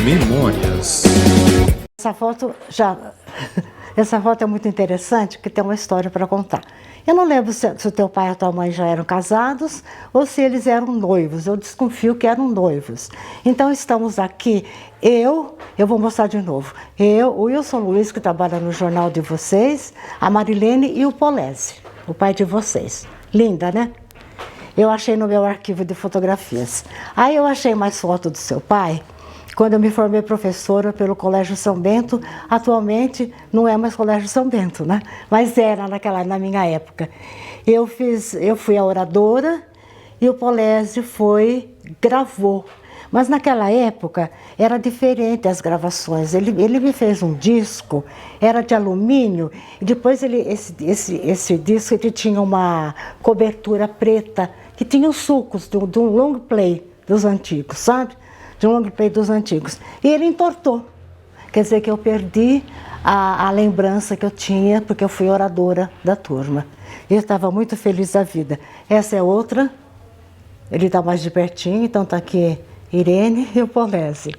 Memórias. Essa foto é muito interessante, porque tem uma história para contar. Eu não lembro se o teu pai e a tua mãe já eram casados ou se eles eram noivos. Eu desconfio que eram noivos. Então estamos aqui, eu vou mostrar de novo. O Wilson Luiz, que trabalha no jornal de vocês, a Marilene e o Polese, o pai de vocês. Linda, né? Eu achei no meu arquivo de fotografias. Aí eu achei mais foto do seu pai, quando eu me formei professora pelo Colégio São Bento. Atualmente não é mais Colégio São Bento, né? Mas era na minha época. Eu fui a oradora e o Polese gravou. Mas naquela época era diferente as gravações. Ele me fez um disco, era de alumínio, e depois esse disco ele tinha uma cobertura preta, que tinha os sulcos de um long play dos antigos, sabe? De um long play dos antigos. E ele entortou. Quer dizer que eu perdi a lembrança que eu tinha, porque eu fui oradora da turma. E eu estava muito feliz da vida. Essa é outra, ele está mais de pertinho, então está aqui Irene e o Polese.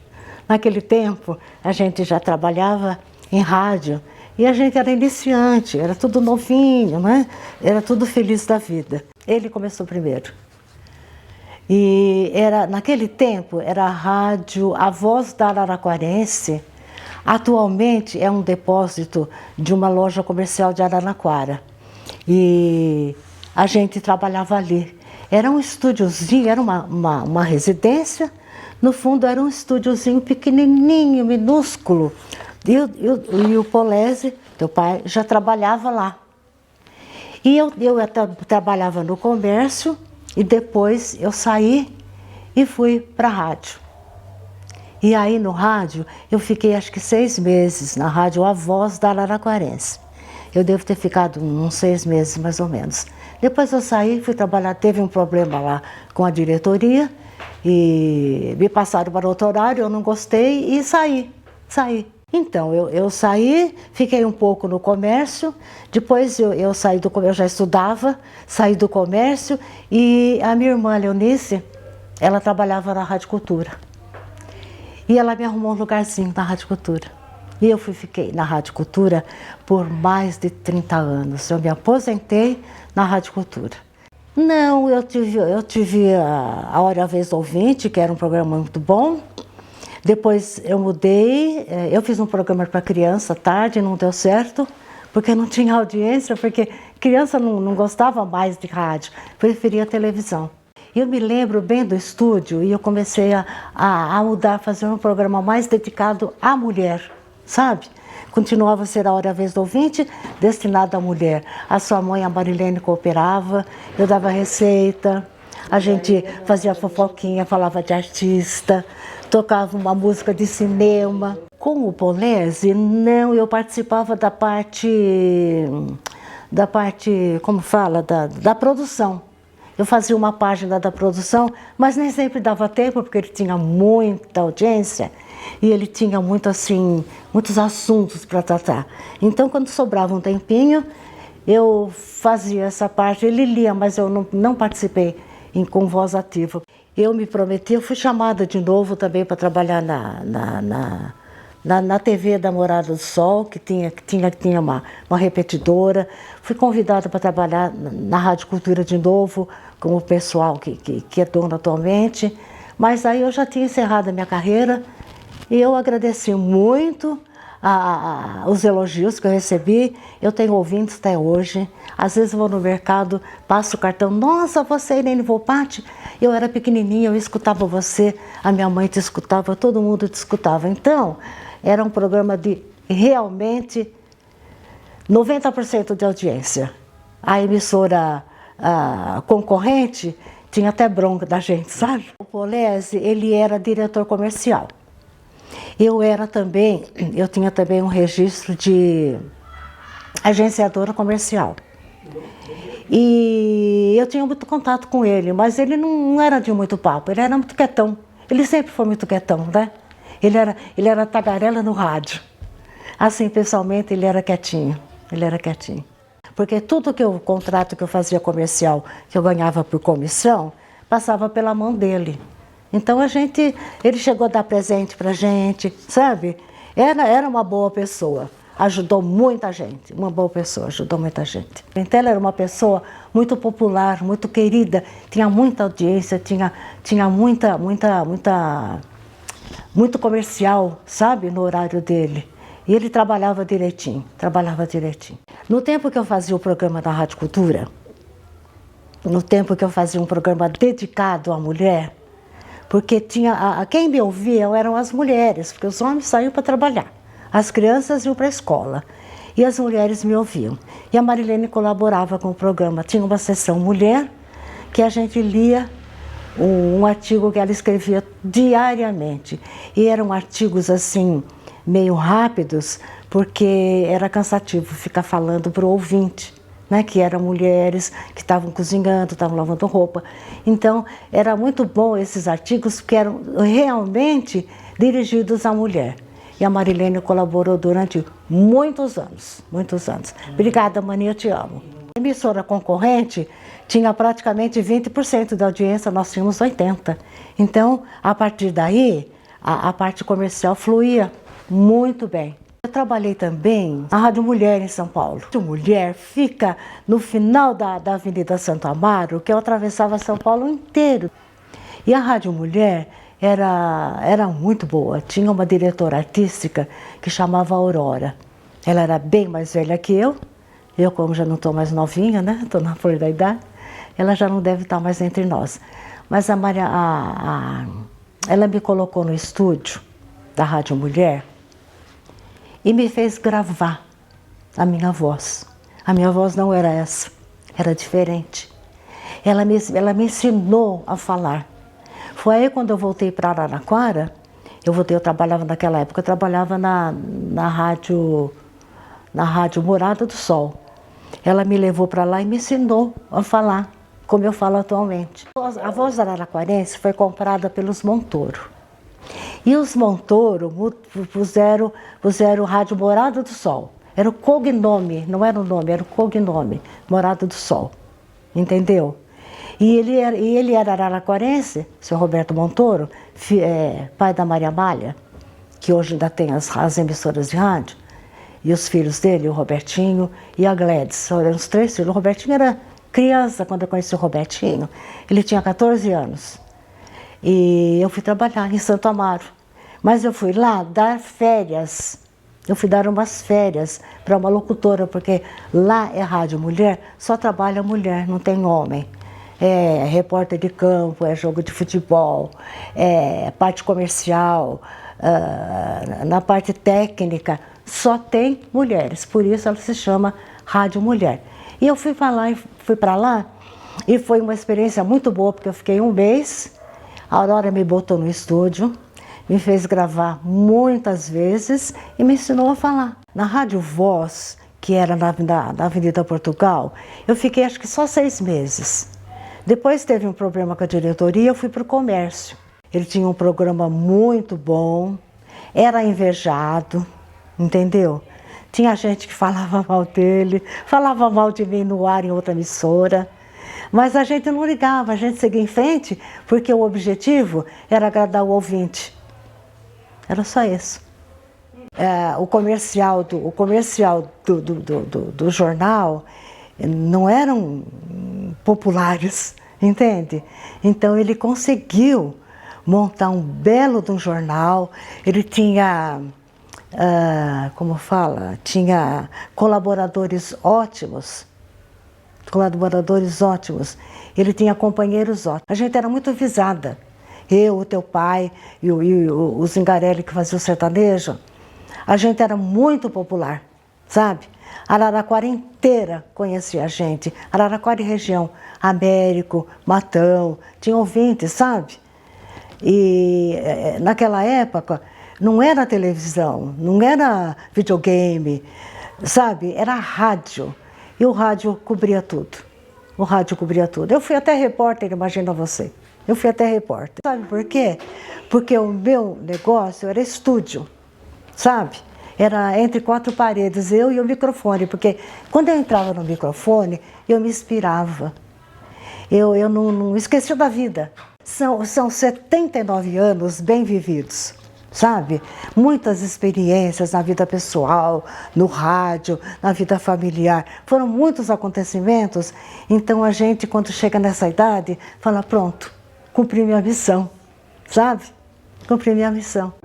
Naquele tempo, a gente já trabalhava em rádio e a gente era iniciante, era tudo novinho, né? Era tudo feliz da vida. Ele começou primeiro. E naquele tempo, era a rádio A Voz da Araraquarense. Atualmente é um depósito de uma loja comercial de Araraquara. E a gente trabalhava ali. Era um estúdiozinho, era uma residência. No fundo era um estúdiozinho pequenininho, minúsculo. E o Polese, teu pai, já trabalhava lá. E eu trabalhava no comércio e depois eu saí e fui para a rádio. E aí no rádio eu fiquei acho que 6 meses na rádio A Voz da Araraquarense. Eu devo ter ficado uns 6 meses mais ou menos. Depois eu saí, fui trabalhar, teve um problema lá com a diretoria e me passaram para outro horário, eu não gostei e saí. Então, eu saí, fiquei um pouco no comércio, depois eu saí do comércio, eu já estudava, saí do comércio e a minha irmã Leonice, ela trabalhava na Rádio Cultura. E ela me arrumou um lugarzinho na Rádio Cultura. E eu fiquei na Rádio Cultura por mais de 30 anos. Eu me aposentei na Rádio Cultura. Não, eu tive a Hora Vez do Ouvinte, que era um programa muito bom. Depois eu mudei, eu fiz um programa para criança à tarde, não deu certo, porque não tinha audiência, porque criança não gostava mais de rádio, preferia televisão. Eu me lembro bem do estúdio e eu comecei a mudar, fazer um programa mais dedicado à mulher, sabe? Continuava a ser a Hora Vez do Ouvinte, destinado à mulher. A sua mãe, a Marilene, cooperava, eu dava receita, a gente fazia fofoquinha, falava de artista, tocava uma música de cinema. Com o Polese, não, eu participava da parte, como fala, da produção. Eu fazia uma página da produção, mas nem sempre dava tempo, porque ele tinha muita audiência e ele tinha muitos assuntos para tratar. Então, quando sobrava um tempinho, eu fazia essa parte, ele lia, mas eu não participei com voz ativa. Eu me prometi, eu fui chamada de novo também para trabalhar na TV da Morada do Sol, que tinha uma repetidora. Fui convidada para trabalhar na Rádio Cultura de novo, com o pessoal que é dono atualmente. Mas aí eu já tinha encerrado a minha carreira e eu agradeci muito os elogios que eu recebi. Eu tenho ouvintes até hoje. Às vezes eu vou no mercado, passo o cartão, nossa, você, Irene Volpatti? Eu era pequenininha, eu escutava você, a minha mãe te escutava, todo mundo te escutava. Então, era um programa de realmente 90% de audiência. A emissora concorrente tinha até bronca da gente, sabe? O Polese, ele era diretor comercial. Eu tinha também um registro de agenciadora comercial. E eu tinha muito contato com ele, mas ele não era de muito papo, ele era muito quietão. Ele sempre foi muito quietão, né? Ele era tagarela no rádio. Assim, pessoalmente, ele era quietinho. Porque tudo o contrato que eu fazia comercial, que eu ganhava por comissão, passava pela mão dele. Então ele chegou a dar presente pra gente, sabe? Era uma boa pessoa, ajudou muita gente, uma boa pessoa, ajudou muita gente. Então ela era uma pessoa muito popular, muito querida, tinha muita audiência, tinha muito comercial, sabe, no horário dele. E ele trabalhava direitinho, trabalhava direitinho. No tempo que eu fazia o programa da Rádio Cultura, no tempo que eu fazia um programa dedicado à mulher, porque quem me ouvia eram as mulheres, porque os homens saíam para trabalhar, as crianças iam para a escola e as mulheres me ouviam. E a Marilene colaborava com o programa. Tinha uma sessão mulher que a gente lia um artigo que ela escrevia diariamente. E eram artigos assim, meio rápidos, porque era cansativo ficar falando para o ouvinte. Né, que eram mulheres que estavam cozinhando, estavam lavando roupa. Então, era muito bom esses artigos, porque eram realmente dirigidos à mulher. E a Marilene colaborou durante muitos anos, muitos anos. Obrigada, Mani, eu te amo. A emissora concorrente tinha praticamente 20% da audiência, nós tínhamos 80%. Então, a partir daí, a parte comercial fluía muito bem. Eu trabalhei também na Rádio Mulher em São Paulo. A Rádio Mulher fica no final da Avenida Santo Amaro, que eu atravessava São Paulo inteiro. E a Rádio Mulher era muito boa. Tinha uma diretora artística que chamava Aurora. Ela era bem mais velha que eu. Eu, como já não estou mais novinha, né? Estou na flor da idade. Ela já não deve estar mais entre nós. Mas ela me colocou no estúdio da Rádio Mulher e me fez gravar a minha voz. A minha voz não era essa, era diferente. Ela me ensinou a falar. Foi aí quando eu voltei para Araraquara, eu trabalhava naquela época, eu trabalhava na rádio Morada do Sol. Ela me levou para lá e me ensinou a falar, como eu falo atualmente. A voz araraquarense foi comprada pelos Montoro. E os Montoro puseram Rádio Morada do Sol. Era o cognome, não era o nome, era o cognome, Morada do Sol. Entendeu? E ele era araraquarense, seu Roberto Montoro, pai da Maria Amália, que hoje ainda tem as emissoras de rádio, e os filhos dele, o Robertinho e a Gladys. Eram os 3 filhos. O Robertinho era criança quando eu conheci o Robertinho. Ele tinha 14 anos. E eu fui trabalhar em Santo Amaro. Mas eu fui lá dar férias. Eu fui dar umas férias para uma locutora, porque lá é Rádio Mulher, só trabalha mulher, não tem homem. É repórter de campo, é jogo de futebol, é parte comercial, na parte técnica, só tem mulheres. Por isso ela se chama Rádio Mulher. E eu fui para lá e foi uma experiência muito boa, porque eu fiquei um mês. A Aurora me botou no estúdio, me fez gravar muitas vezes e me ensinou a falar. Na Rádio Voz, que era na Avenida Portugal, eu fiquei acho que só 6 meses. Depois teve um problema com a diretoria, eu fui para o comércio. Ele tinha um programa muito bom, era invejado, entendeu? Tinha gente que falava mal dele, falava mal de mim no ar em outra emissora. Mas a gente não ligava, a gente seguia em frente, porque o objetivo era agradar o ouvinte. Era só isso. O comercial do jornal não eram populares, entende? Então ele conseguiu montar um belo de um jornal, ele tinha, tinha colaboradores ótimos. Ele tinha companheiros ótimos. A gente era muito visada. Eu, o teu pai e o Zingarelli, que fazia o sertanejo, a gente era muito popular, sabe? Araraquara inteira conhecia a gente. Araraquara e região, Américo, Matão, tinha ouvintes, sabe? E naquela época não era televisão, não era videogame, sabe? Era rádio. E o rádio cobria tudo. O rádio cobria tudo. Eu fui até repórter, imagina você. Eu fui até repórter. Sabe por quê? Porque o meu negócio era estúdio, sabe? Era entre 4 paredes, eu e o microfone. Porque quando eu entrava no microfone, eu me inspirava. Eu não esquecia da vida. São 79 anos bem vividos, sabe? Muitas experiências na vida pessoal, no rádio, na vida familiar. Foram muitos acontecimentos. Então a gente, quando chega nessa idade, fala, pronto, cumpri minha missão, sabe? Cumpri minha missão.